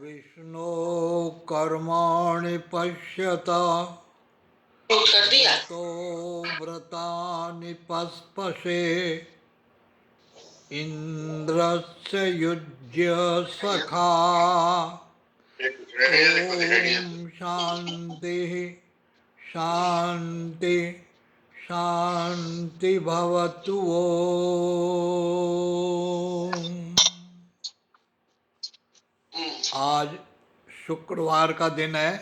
विष्णु कर्माणि पश्यता तो व्रतानि पस्पशे इंद्रस्य युज्य सखा ओम शांति शांति शांति भवतु ओम। आज शुक्रवार का दिन है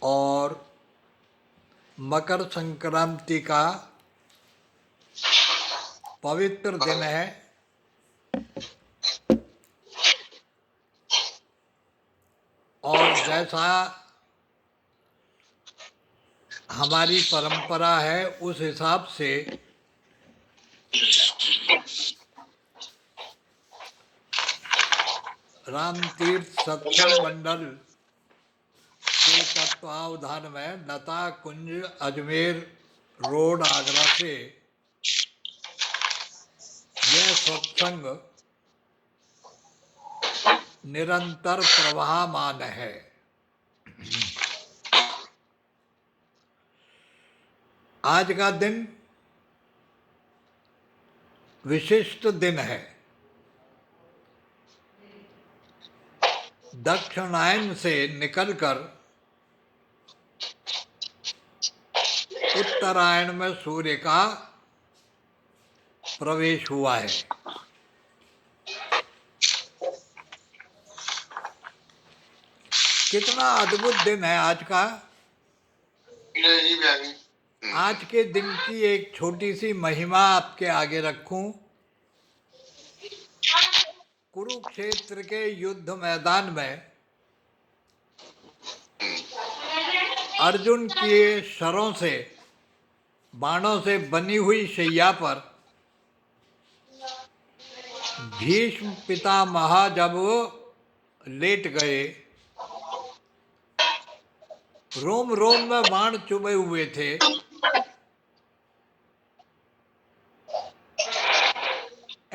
और मकर संक्रांति का पवित्र दिन है। और जैसा हमारी परंपरा है उस हिसाब से रामतीर्थ सत्संग मंडल के तत्वावधान में लता कुंज अजमेर रोड आगरा से यह सत्संग निरंतर प्रवाहमान है। आज का दिन विशिष्ट दिन है। दक्षिणायन से निकलकर उत्तरायण में सूर्य का प्रवेश हुआ है। कितना अद्भुत दिन है आज का। आज के दिन की एक छोटी सी महिमा आपके आगे रखूं। कुरुक्षेत्र के युद्ध मैदान में अर्जुन के शरों से बाणों से बनी हुई शैया पर भीष्म पितामह जब लेट गए, रोम रोम में बाण चुभे हुए थे।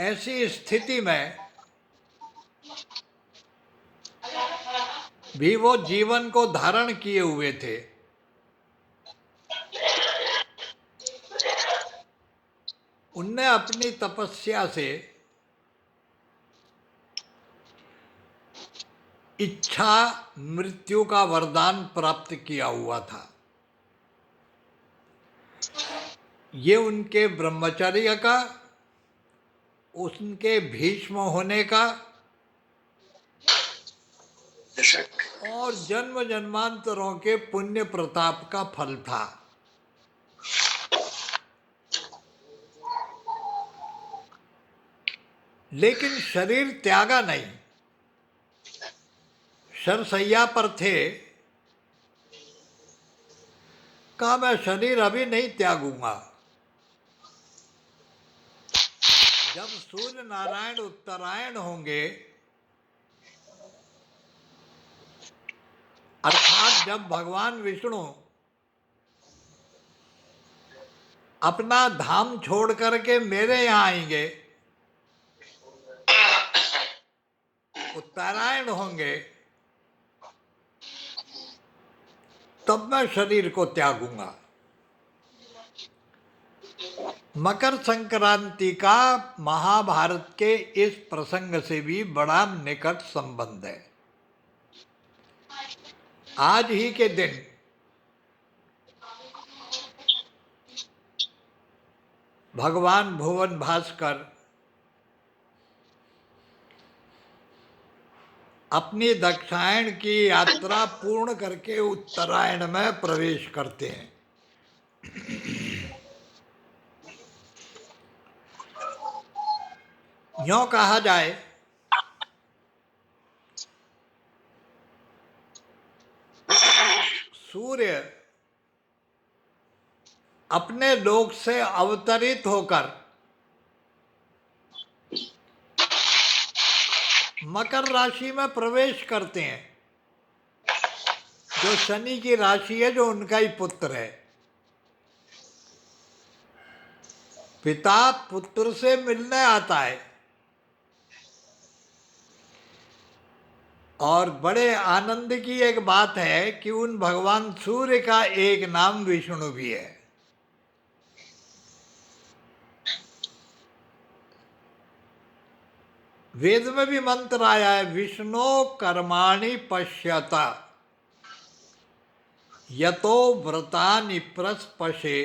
ऐसी स्थिति में भी वो जीवन को धारण किए हुए थे। उनने अपनी तपस्या से इच्छा मृत्यु का वरदान प्राप्त किया हुआ था। ये उनके ब्रह्मचर्य का, उनके भीष्म होने का और जन्म जन्मांतरों के पुण्य प्रताप का फल था। लेकिन शरीर त्यागा नहीं। शरशैया पर थे, कहा मैं शरीर अभी नहीं त्यागूंगा। जब सूर्य नारायण उत्तरायण होंगे, अर्थात जब भगवान विष्णु अपना धाम छोड़ करके मेरे यहाँ आएंगे, उत्तरायण होंगे, तब मैं शरीर को त्यागूंगा। मकर संक्रांति का महाभारत के इस प्रसंग से भी बड़ा निकट संबंध है। आज ही के दिन भगवान भुवन भास्कर अपनी दक्षायन की यात्रा पूर्ण करके उत्तरायण में प्रवेश करते हैं। यूं कहा जाए सूर्य अपने लोक से अवतरित होकर मकर राशि में प्रवेश करते हैं, जो शनि की राशि है, जो उनका ही पुत्र है। पिता पुत्र से मिलने आता है और बड़े आनंद की एक बात है कि उन भगवान सूर्य का एक नाम विष्णु भी है। वेद में भी मंत्र आया है, विष्णु कर्माणि पश्यता यतो व्रतानि प्रस्पशे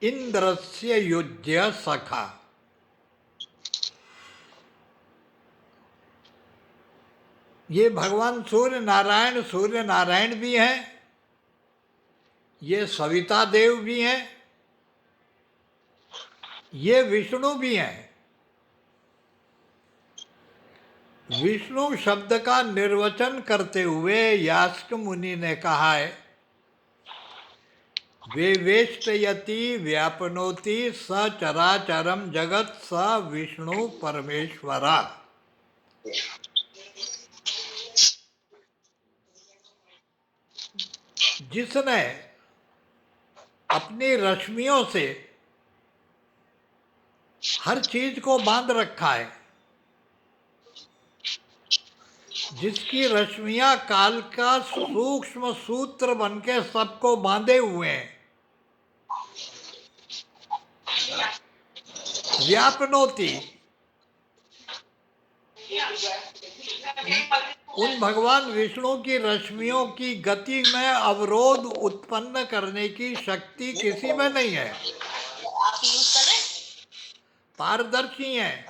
इंद्रस्य युज्य सखा। ये भगवान सूर्य नारायण भी हैं, ये सविता देव भी हैं, ये विष्णु भी हैं। विष्णु शब्द का निर्वचन करते हुए यास्क मुनि ने कहा है, वेवेष्टयति व्यापनोति स चराचरम जगत स विष्णु परमेश्वरा। जिसने अपनी रश्मियों से हर चीज को बांध रखा है, जिसकी रश्मियां काल का सूक्ष्म सूत्र बनके सबको बांधे हुए हैं, व्यापनोति, उन भगवान विष्णु की रश्मियों की गति में अवरोध उत्पन्न करने की शक्ति किसी में नहीं है। पारदर्शी हैं,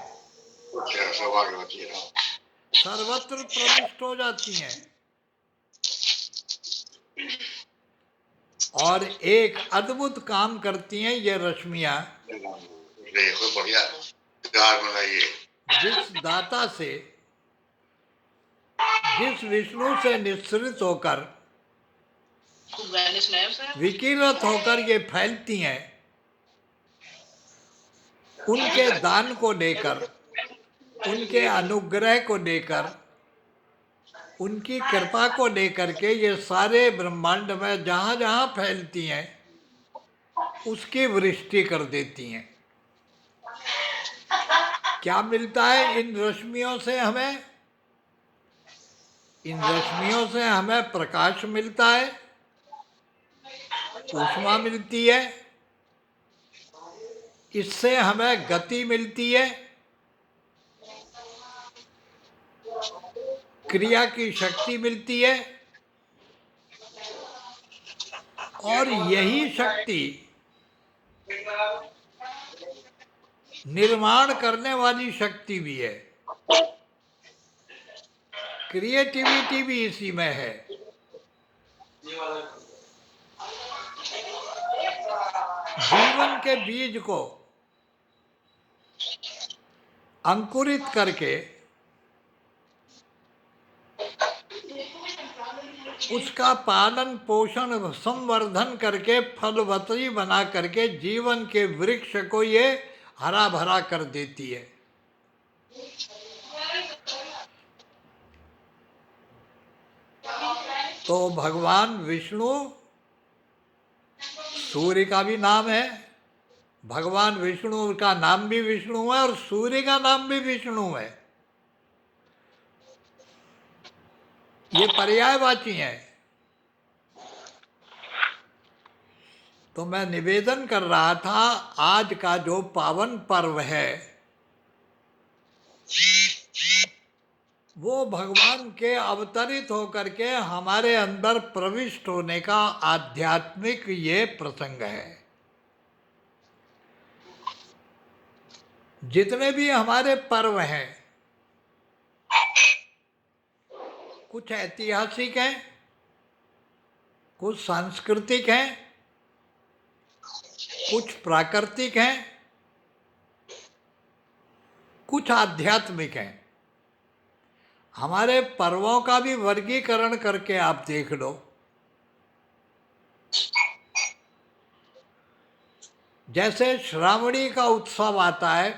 सर्वत्र प्रविष्ट हो जाती हैं और एक अद्भुत काम करती हैं ये रश्मियां। जिस दाता से, जिस विष्णु से निःसृत होकर विकिरत होकर ये फैलती हैं, उनके दान को लेकर, उनके अनुग्रह को लेकर, उनकी कृपा को लेकर के ये सारे ब्रह्मांड में जहाँ जहाँ फैलती हैं उसकी वृष्टि कर देती हैं। क्या मिलता है इन रश्मियों से हमें? इन रश्मियों से हमें प्रकाश मिलता है, ऊष्मा मिलती है, इससे हमें गति मिलती है, क्रिया की शक्ति मिलती है और यही शक्ति निर्माण करने वाली शक्ति भी है। क्रिएटिविटी भी इसी में है। जीवन के बीज को अंकुरित करके उसका पालन पोषण संवर्धन करके फलवती बना करके जीवन के वृक्ष को ये हरा भरा कर देती है। तो भगवान विष्णु, सूर्य का भी नाम है, भगवान विष्णु का नाम भी विष्णु है और सूर्य का नाम भी विष्णु है। ये पर्यायवाची हैं। तो मैं निवेदन कर रहा था, आज का जो पावन पर्व है वो भगवान के अवतरित होकर के हमारे अंदर प्रविष्ट होने का आध्यात्मिक ये प्रसंग है। जितने भी हमारे पर्व हैं कुछ ऐतिहासिक हैं, कुछ सांस्कृतिक हैं, कुछ प्राकृतिक हैं, कुछ आध्यात्मिक हैं। हमारे पर्वों का भी वर्गीकरण करके आप देख लो। जैसे श्रावणी का उत्सव आता है,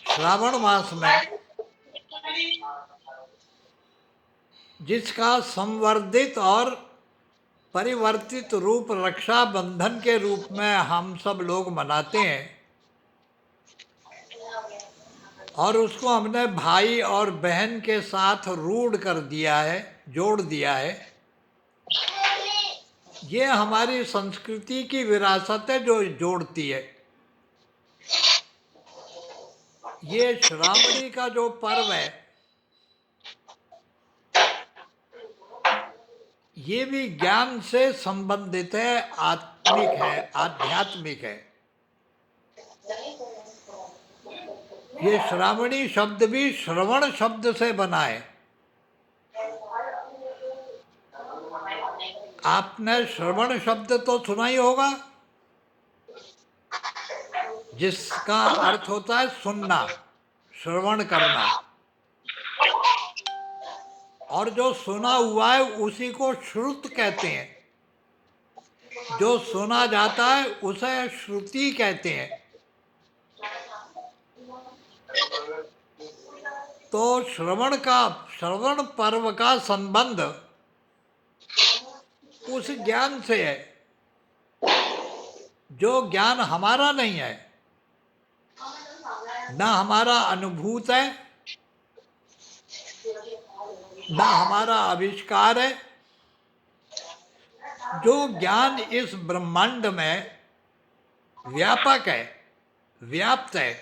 श्रावण मास में, जिसका संवर्धित और परिवर्तित रूप रक्षाबंधन के रूप में हम सब लोग मनाते हैं, और उसको हमने भाई और बहन के साथ रूढ़ कर दिया है, जोड़ दिया है। ये हमारी संस्कृति की विरासत है जो जोड़ती है। ये श्रावणी का जो पर्व है, ये भी ज्ञान से संबंधित है, आत्मिक है, आध्यात्मिक है। ये श्रावणी शब्द भी श्रवण शब्द से बना है। आपने श्रवण शब्द तो सुना ही होगा, जिसका अर्थ होता है सुनना, श्रवण करना। और जो सुना हुआ है उसी को श्रुत कहते हैं। जो सुना जाता है उसे श्रुति कहते हैं। तो श्रवण पर्व का संबंध उस ज्ञान से है जो ज्ञान हमारा नहीं है, ना हमारा अनुभूत है, ना हमारा आविष्कार है। जो ज्ञान इस ब्रह्मांड में व्यापक है, व्याप्त है,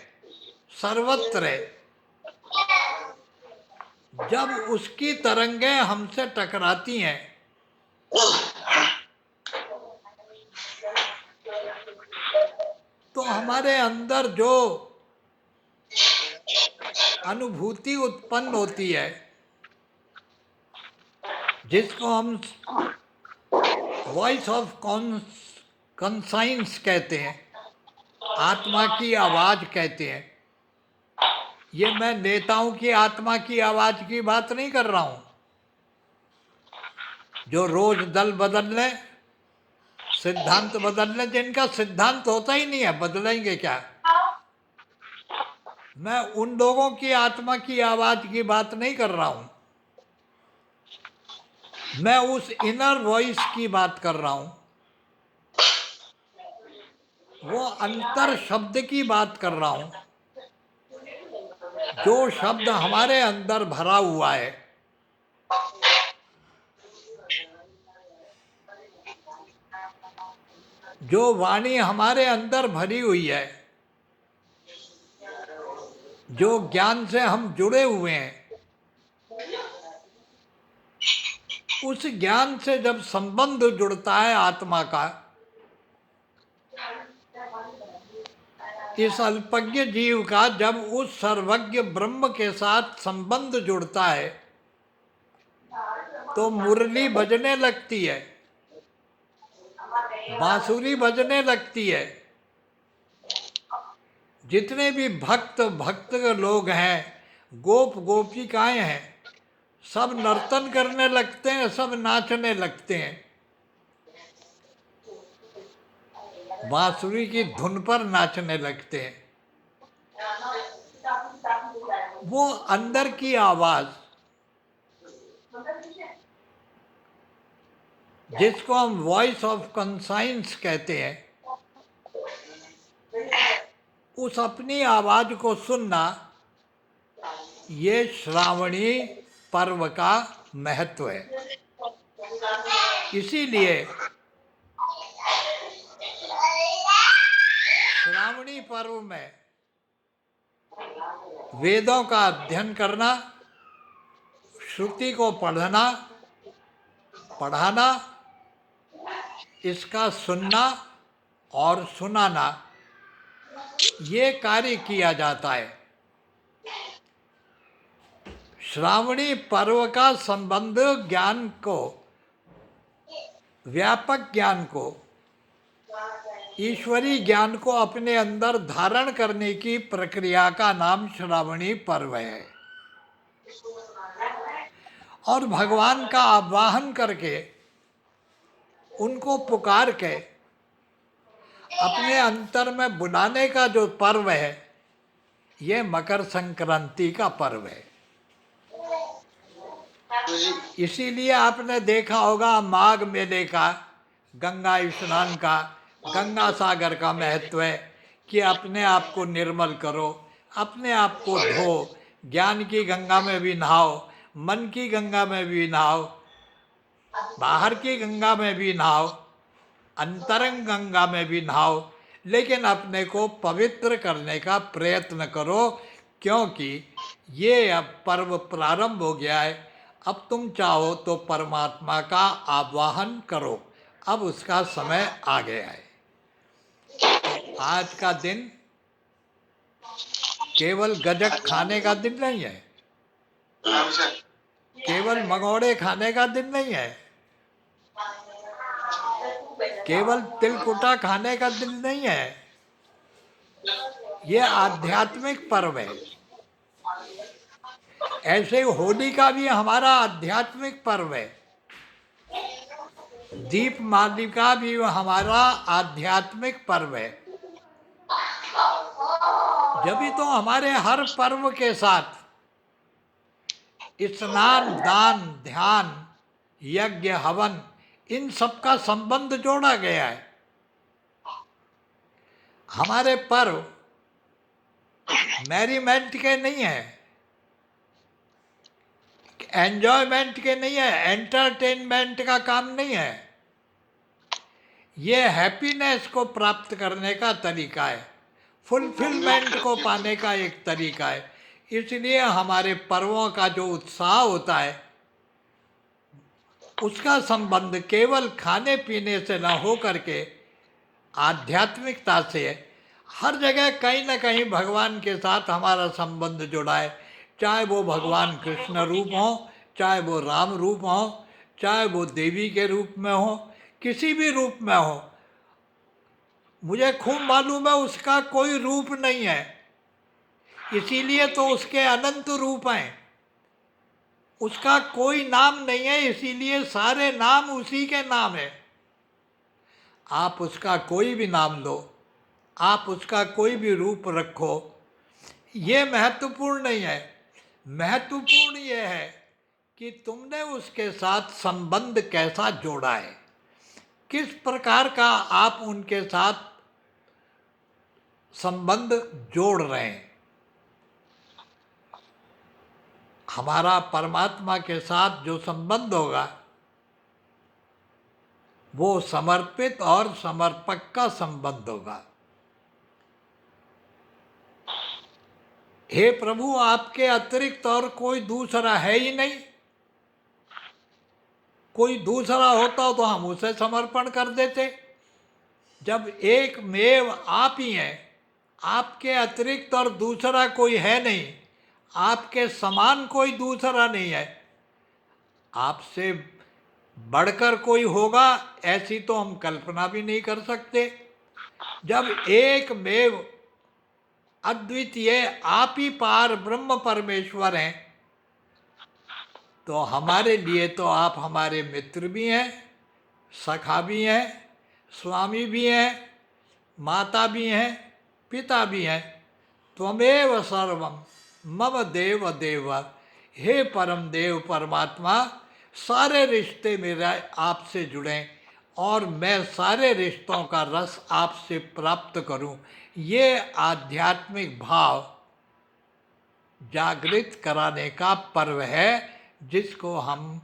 सर्वत्र है, जब उसकी तरंगें हमसे टकराती हैं तो हमारे अंदर जो अनुभूति उत्पन्न होती है, जिसको हम वॉइस ऑफ कॉन्साइंस कहते हैं, आत्मा की आवाज कहते हैं। ये मैं नेताओं की आत्मा की आवाज की बात नहीं कर रहा हूं, जो रोज दल बदल लें, सिद्धांत बदल लें, जिनका सिद्धांत होता ही नहीं है, बदलेंगे क्या। मैं उन लोगों की आत्मा की आवाज की बात नहीं कर रहा हूं, मैं उस इनर वॉइस की बात कर रहा हूं, वो अंतर शब्द की बात कर रहा हूं, जो शब्द हमारे अंदर भरा हुआ है। जो वाणी हमारे अंदर भरी हुई है, जो ज्ञान से हम जुड़े हुए हैं, उस ज्ञान से जब संबंध जुड़ता है आत्मा का, इस अल्पज्ञ जीव का जब उस सर्वज्ञ ब्रह्म के साथ संबंध जुड़ता है, तो मुरली बजने लगती है, बांसुरी बजने लगती है। जितने भी भक्त लोग हैं, गोप गोपिकाएं हैं, सब नर्तन करने लगते हैं, सब नाचने लगते हैं, बांसुरी की धुन पर नाचने लगते हैं। वो अंदर की आवाज, जिसको हम वॉइस ऑफ कॉन्साइंस कहते हैं, उस अपनी आवाज को सुनना, ये श्रावणी पर्व का महत्व है। इसीलिए श्रावणी पर्व में वेदों का अध्ययन करना, श्रुति को पढ़ना, पढ़ाना, इसका सुनना और सुनाना, ये कार्य किया जाता है। श्रावणी पर्व का संबंध ज्ञान को, व्यापक ज्ञान को, ईश्वरी ज्ञान को अपने अंदर धारण करने की प्रक्रिया का नाम श्रावणी पर्व है। और भगवान का आवाहन करके, उनको पुकार के अपने अंतर में बुलाने का जो पर्व है, ये मकर संक्रांति का पर्व है। इसीलिए आपने देखा होगा माघ मेले का, गंगा स्नान का, गंगा सागर का महत्व है कि अपने आप को निर्मल करो, अपने आप को धो, ज्ञान की गंगा में भी नहाओ, मन की गंगा में भी नहाओ, बाहर की गंगा में भी नहाओ, अंतरंग गंगा में भी नहाओ, लेकिन अपने को पवित्र करने का प्रयत्न करो, क्योंकि ये अब पर्व प्रारंभ हो गया है। अब तुम चाहो तो परमात्मा का आवाहन करो, अब उसका समय आ गया है। तो आज का दिन केवल गजक खाने का दिन नहीं है, केवल मंगोड़े खाने का दिन नहीं है, केवल तिलकुटा खाने का दिन नहीं है। ये आध्यात्मिक पर्व है। ऐसे होली का भी हमारा आध्यात्मिक पर्व है, दीप मालिका भी हमारा आध्यात्मिक पर्व है। जब भी तो हमारे हर पर्व के साथ स्नान, दान, ध्यान, यज्ञ, हवन, इन सब का संबंध जोड़ा गया है। हमारे पर्व मैरीमेंट के नहीं है, एंजॉयमेंट के नहीं है, एंटरटेनमेंट का काम नहीं है। ये हैप्पीनेस को प्राप्त करने का तरीका है, फुलफिलमेंट को पाने का एक तरीका है। इसलिए हमारे पर्वों का जो उत्साह होता है, उसका संबंध केवल खाने पीने से न हो करके आध्यात्मिकता से है। हर जगह कहीं ना कहीं भगवान के साथ हमारा संबंध जुड़ा है, चाहे वो भगवान कृष्ण रूप हो, चाहे वो राम रूप हो, चाहे वो देवी के रूप में हो, किसी भी रूप में हो। मुझे खूब मालूम है उसका कोई रूप नहीं है, इसीलिए तो उसके अनंत रूप हैं। उसका कोई नाम नहीं है, इसीलिए सारे नाम उसी के नाम है। आप उसका कोई भी नाम लो, आप उसका कोई भी रूप रखो, ये महत्वपूर्ण नहीं है। महत्वपूर्ण ये है कि तुमने उसके साथ संबंध कैसा जोड़ा है, किस प्रकार का आप उनके साथ संबंध जोड़ रहे हैं। हमारा परमात्मा के साथ जो संबंध होगा वो समर्पित और समर्पक का संबंध होगा। हे प्रभु, आपके अतिरिक्त और कोई दूसरा है ही नहीं। कोई दूसरा होता तो हम उसे समर्पण कर देते। जब एक मेव आप ही हैं, आपके अतिरिक्त और दूसरा कोई है नहीं, आपके समान कोई दूसरा नहीं है, आपसे बढ़कर कोई होगा ऐसी तो हम कल्पना भी नहीं कर सकते। जब एक मेव अद्वितीय आप ही पार ब्रह्म परमेश्वर हैं, तो हमारे लिए तो आप हमारे मित्र भी हैं, सखा भी हैं, स्वामी भी हैं, माता भी हैं, पिता भी हैं। त्वमेव सर्वम मम देव देव। हे परम देव परमात्मा, सारे रिश्ते मेरे आपसे जुड़ें और मैं सारे रिश्तों का रस आपसे प्राप्त करूं। ये आध्यात्मिक भाव जागृत कराने का पर्व है, जिसको हम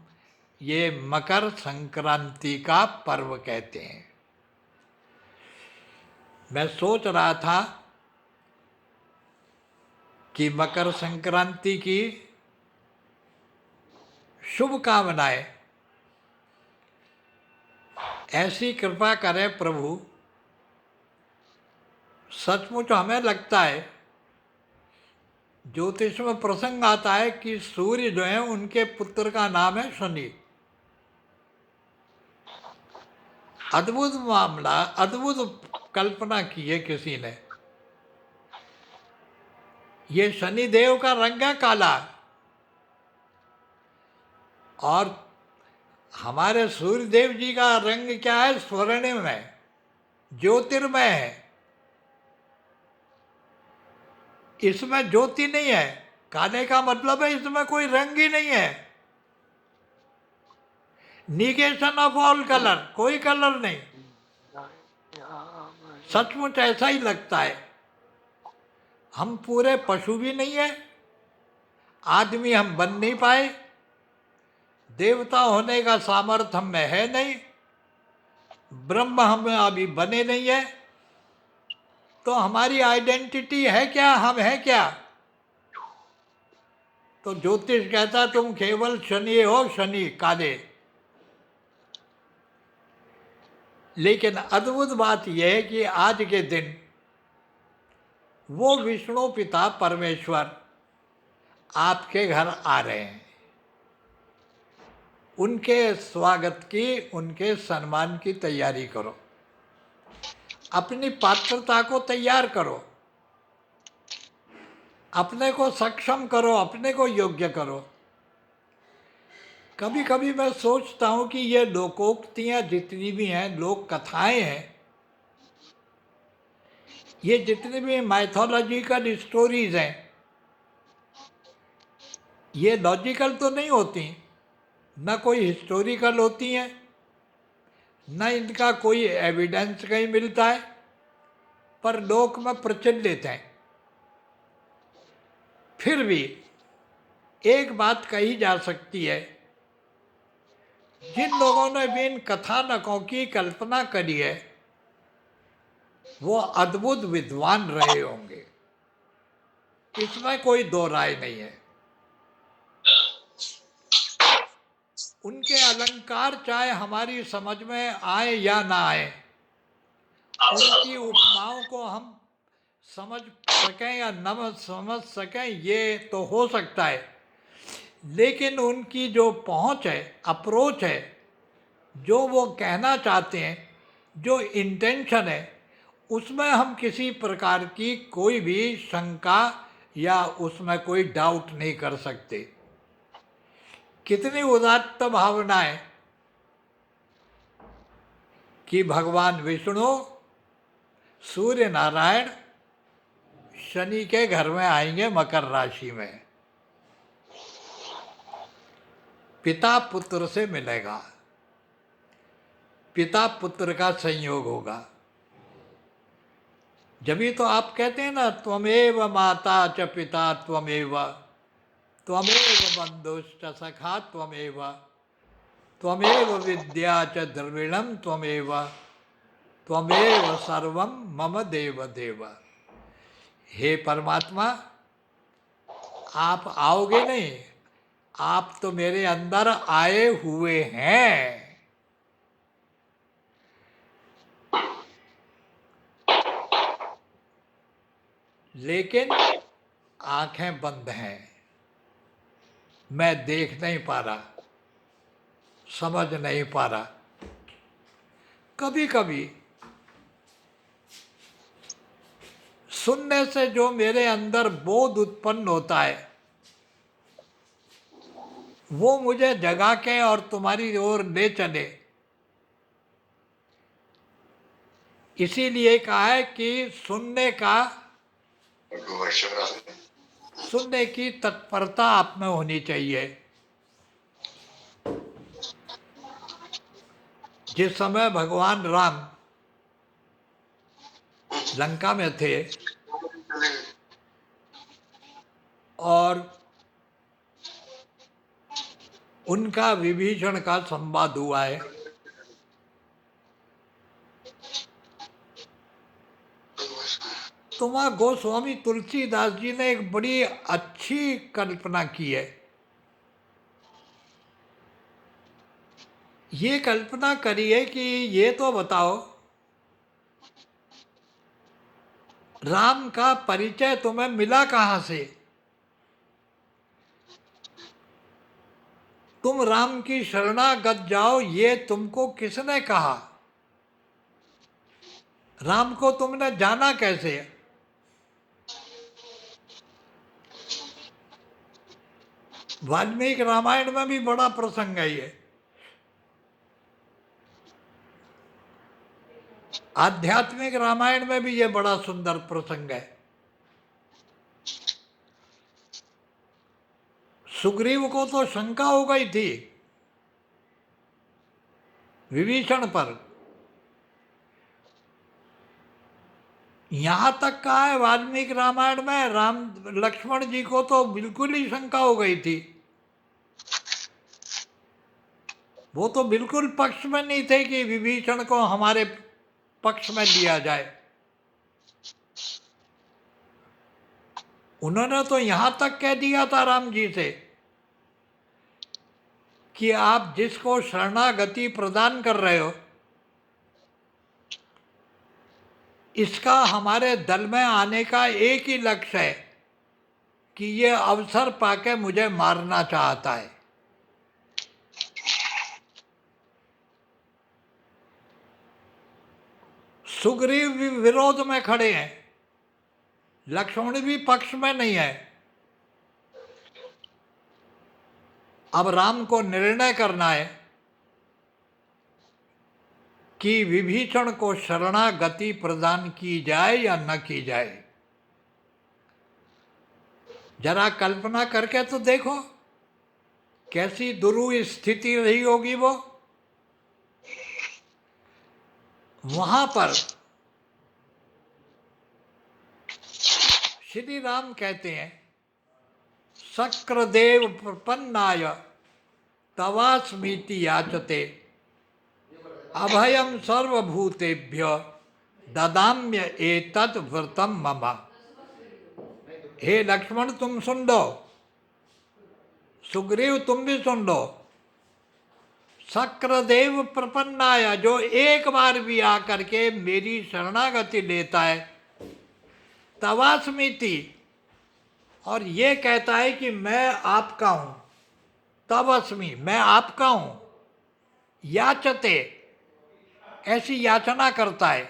ये मकर संक्रांति का पर्व कहते हैं। मैं सोच रहा था कि मकर संक्रांति की शुभकामनाएं, ऐसी कृपा करें प्रभु। सचमुच हमें लगता है ज्योतिष में प्रसंग आता है कि सूर्य जो है उनके पुत्र का नाम है शनि। अद्भुत मामला, अद्भुत कल्पना की है किसी ने। ये शनि देव का रंग है काला, और हमारे सूर्य देव जी का रंग क्या है? स्वर्णिम है, ज्योतिर्मय है। इसमें ज्योति नहीं है। काले का मतलब है इसमें कोई रंग ही नहीं है। निगेशन ऑफ ऑल कलर, कोई कलर नहीं। सचमुच ऐसा ही लगता है। हम पूरे पशु भी नहीं है, आदमी हम बन नहीं पाए, देवता होने का सामर्थ्य हम में है नहीं, ब्रह्म हम अभी बने नहीं है, तो हमारी आइडेंटिटी है क्या? हम है क्या? तो ज्योतिष कहता तुम केवल शनि हो, शनि काले। लेकिन अद्भुत बात यह है कि आज के दिन वो विष्णु पिता परमेश्वर आपके घर आ रहे हैं। उनके स्वागत की, उनके सम्मान की तैयारी करो, अपनी पात्रता को तैयार करो, अपने को सक्षम करो, अपने को योग्य करो। कभी कभी मैं सोचता हूँ कि ये लोकोक्तियाँ जितनी भी हैं, लोक कथाएँ हैं, ये जितनी भी माइथोलॉजिकल स्टोरीज हैं, ये लॉजिकल तो नहीं होती, न कोई हिस्टोरिकल होती हैं, न इनका कोई एविडेंस कहीं मिलता है, पर लोक में प्रचलित हैं। फिर भी एक बात कही जा सकती है, जिन लोगों ने भी इन कथानकों की कल्पना करी है वो अद्भुत विद्वान रहे होंगे, इसमें कोई दो राय नहीं है। उनके अलंकार चाहे हमारी समझ में आए या ना आए, उनकी उपमाओं को हम समझ सकें या न समझ सकें ये तो हो सकता है, लेकिन उनकी जो पहुंच है, अप्रोच है, जो वो कहना चाहते हैं, जो इंटेंशन है, उसमें हम किसी प्रकार की कोई भी शंका या उसमें कोई डाउट नहीं कर सकते। कितनी उदात्त भावनाएं कि भगवान विष्णु सूर्य नारायण शनि के घर में आएंगे मकर राशि में, पिता पुत्र से मिलेगा, पिता पुत्र का संयोग होगा। जभी तो आप कहते हैं ना, त्वमेव माता च पिता त्वमेव, त्वमेव बंधुश्च सखा त्वमेव, त्वमेव विद्या च द्रविणम त्वमेव, त्वमेव सर्वम मम देव देव। हे परमात्मा, आप आओगे नहीं, आप तो मेरे अंदर आए हुए हैं। लेकिन आंखें बंद हैं, मैं देख नहीं पा रहा, समझ नहीं पा रहा। कभी कभी सुनने से जो मेरे अंदर बोध उत्पन्न होता है वो मुझे जगा के और तुम्हारी ओर ले चले। इसीलिए कहा है कि सुनने की तत्परता आप में होनी चाहिए। जिस समय भगवान राम लंका में थे और उनका विभीषण का संवाद हुआ है, तो वहाँ गोस्वामी तुलसीदास जी ने एक बड़ी अच्छी कल्पना की है। ये कल्पना करी है कि ये तो बताओ, राम का परिचय तुम्हें मिला कहाँ से? तुम राम की शरणागत जाओ, ये तुमको किसने कहा? राम को तुमने जाना कैसे? वाल्मीकि रामायण में भी बड़ा प्रसंग है ये। आध्यात्मिक रामायण में भी ये बड़ा सुंदर प्रसंग है। सुग्रीव को तो शंका हो गई थी विभीषण पर। यहां तक कहा है वाल्मीकि रामायण में, राम लक्ष्मण जी को तो बिल्कुल ही शंका हो गई थी। वो तो बिल्कुल पक्ष में नहीं थे कि विभीषण को हमारे पक्ष में लिया जाए। उन्होंने तो यहां तक कह दिया था राम जी से कि आप जिसको शरणागति प्रदान कर रहे हो, इसका हमारे दल में आने का एक ही लक्ष्य है कि ये अवसर पाके मुझे मारना चाहता है। सुग्रीव भी विरोध में खड़े हैं, लक्ष्मण भी पक्ष में नहीं है। अब राम को निर्णय करना है कि विभीषण को शरणागति प्रदान की जाए या न की जाए। जरा कल्पना करके तो देखो कैसी दुरूह स्थिति रही होगी वो। वहां पर श्री राम कहते हैं, शक्रदेव प्रपन्नाय तवास्मीति याचते अभयम सर्वभूतेभ्य ददाम्य एतत् व्रतम मम। हे लक्ष्मण तुम सुन लो, सुग्रीव तुम भी सुन लो। शक्रदेव प्रपन्नाय, जो एक बार भी आकर के मेरी शरणागति लेता है, तवास्मीति, और ये कहता है कि मैं आपका हूं, तवस्मी, मैं आपका हूं, याचते, ऐसी याचना करता है,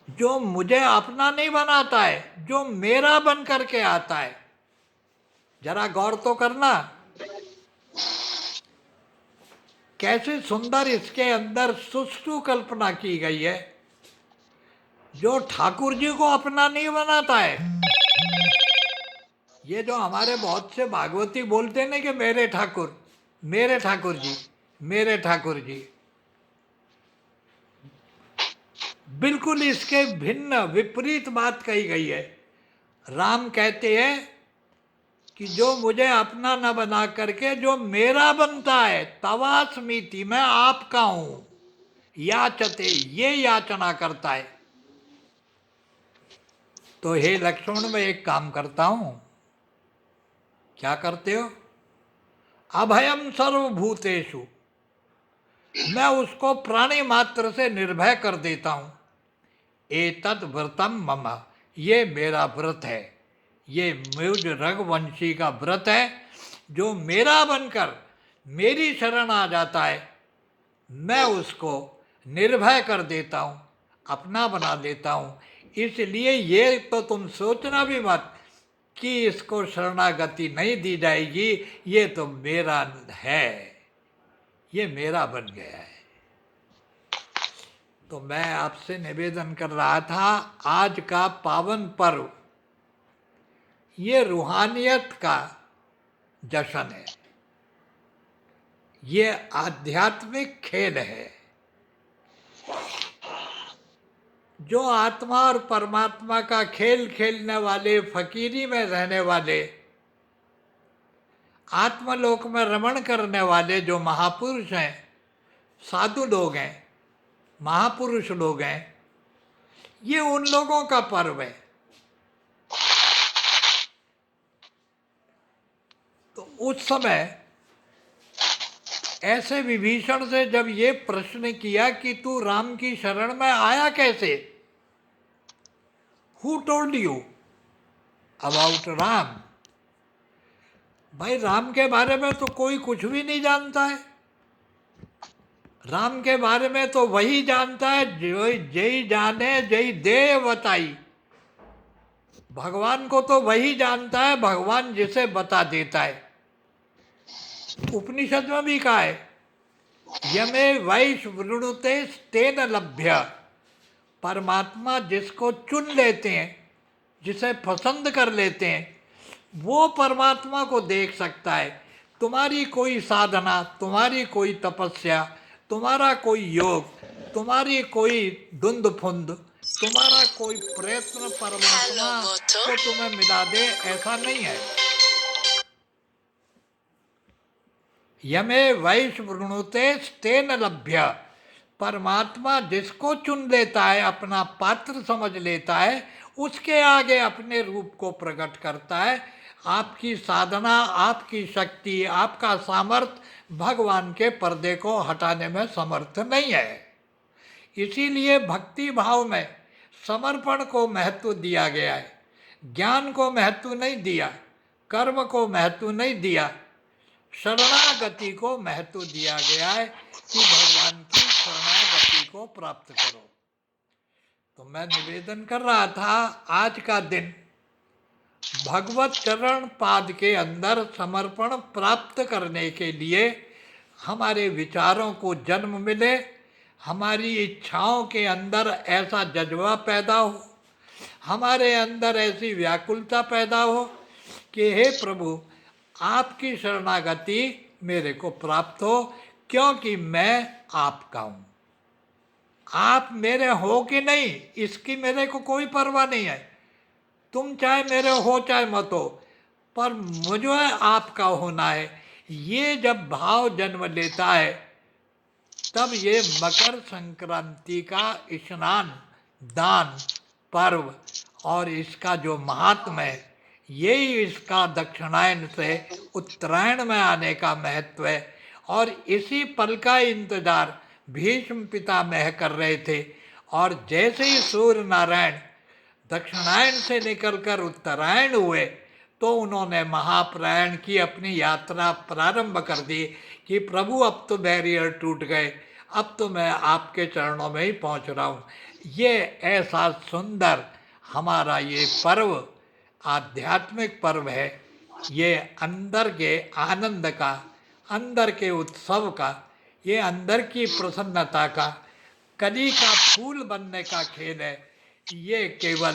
जो मुझे अपना नहीं बनाता है, जो मेरा बन करके आता है। जरा गौर तो करना कैसे सुंदर इसके अंदर सुष्ठु कल्पना की गई है। जो ठाकुर जी को अपना नहीं बनाता है, ये जो हमारे बहुत से भागवती बोलते हैं कि मेरे ठाकुर, मेरे ठाकुर जी, मेरे ठाकुर जी, बिल्कुल इसके भिन्न विपरीत बात कही गई है। राम कहते हैं कि जो मुझे अपना न बना करके जो मेरा बनता है, तवास्मीति, मैं आपका हूं, याचते, ये याचना करता है। तो हे लक्ष्मण, मैं एक काम करता हूं। क्या करते हो? अभयम सर्वभूतेषु, मैं उसको प्राणी मात्र से निर्भय कर देता हूं। एतत् व्रतम मम, ये मेरा व्रत है, ये मुझ रघुवंशी का व्रत है। जो मेरा बनकर मेरी शरण आ जाता है, मैं उसको निर्भय कर देता हूं, अपना बना लेता हूं। इसलिए ये तो तुम सोचना भी मत कि इसको शरणागति नहीं दी जाएगी, ये तो मेरा है, ये मेरा बन गया है। तो मैं आपसे निवेदन कर रहा था, आज का पावन पर्व ये रूहानियत का जश्न है, ये आध्यात्मिक खेल है। जो आत्मा और परमात्मा का खेल खेलने वाले, फकीरी में रहने वाले, आत्मलोक में रमण करने वाले जो महापुरुष हैं, साधु लोग हैं, महापुरुष लोग हैं, ये उन लोगों का पर्व है। तो उस समय ऐसे विभीषण से जब ये प्रश्न किया कि तू राम की शरण में आया कैसे, who told you about Ram, भाई राम के बारे में तो कोई कुछ भी नहीं जानता है। राम के बारे में तो वही जानता है जो जय जाने जय दे बताई। भगवान को तो वही जानता है भगवान जिसे बता देता है। उपनिषद में भी कहा है यमे वैश वृणुते तेन लभ्य। परमात्मा जिसको चुन लेते हैं, जिसे पसंद कर लेते हैं, वो परमात्मा को देख सकता है। तुम्हारी कोई साधना, तुम्हारी कोई तपस्या, तुम्हारा कोई योग, तुम्हारी कोई धुंध फुंद, तुम्हारा कोई प्रयत्न परमात्मा को तुम्हें मिला दे, ऐसा नहीं है। यमे वैश वृणुते तेन लभ्य। परमात्मा जिसको चुन लेता है, अपना पात्र समझ लेता है, उसके आगे अपने रूप को प्रकट करता है। आपकी साधना, आपकी शक्ति, आपका सामर्थ्य भगवान के पर्दे को हटाने में समर्थ नहीं है। इसीलिए भक्ति भाव में समर्पण को महत्व दिया गया है, ज्ञान को महत्व नहीं दिया, कर्म को महत्व नहीं दिया, शरणागति को महत्व दिया गया है कि भगवान की शरणागति को प्राप्त करो। तो मैं निवेदन कर रहा था, आज का दिन भगवत चरण पाद के अंदर समर्पण प्राप्त करने के लिए हमारे विचारों को जन्म मिले, हमारी इच्छाओं के अंदर ऐसा जज्बा पैदा हो, हमारे अंदर ऐसी व्याकुलता पैदा हो कि हे प्रभु आपकी शरणागति मेरे को प्राप्त हो, क्योंकि मैं आपका हूँ। आप मेरे हो कि नहीं इसकी मेरे को कोई परवाह नहीं है। तुम चाहे मेरे हो चाहे मत हो, पर मुझे आपका होना है। ये जब भाव जन्म लेता है, तब ये मकर संक्रांति का स्नान दान पर्व और इसका जो महात्म है, यही इसका दक्षिणायन से उत्तरायण में आने का महत्व है। और इसी पल का इंतजार भीष्म पितामह कर रहे थे। और जैसे ही सूर्य नारायण दक्षिणायन से निकलकर उत्तरायण हुए, तो उन्होंने महाप्रयाण की अपनी यात्रा प्रारंभ कर दी कि प्रभु अब तो बैरियर टूट गए, अब तो मैं आपके चरणों में ही पहुंच रहा हूँ। ये ऐसा सुंदर हमारा ये पर्व आध्यात्मिक पर्व है। ये अंदर के आनंद का, अंदर के उत्सव का, ये अंदर की प्रसन्नता का, कली का फूल बनने का खेल है। ये केवल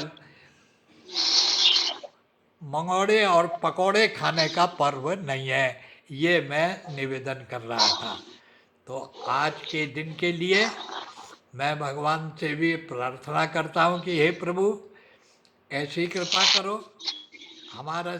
मंगोड़े और पकोड़े खाने का पर्व नहीं है। ये मैं निवेदन कर रहा था। तो आज के दिन के लिए मैं भगवान से भी प्रार्थना करता हूँ कि हे प्रभु ऐसी कृपा करो, हमारा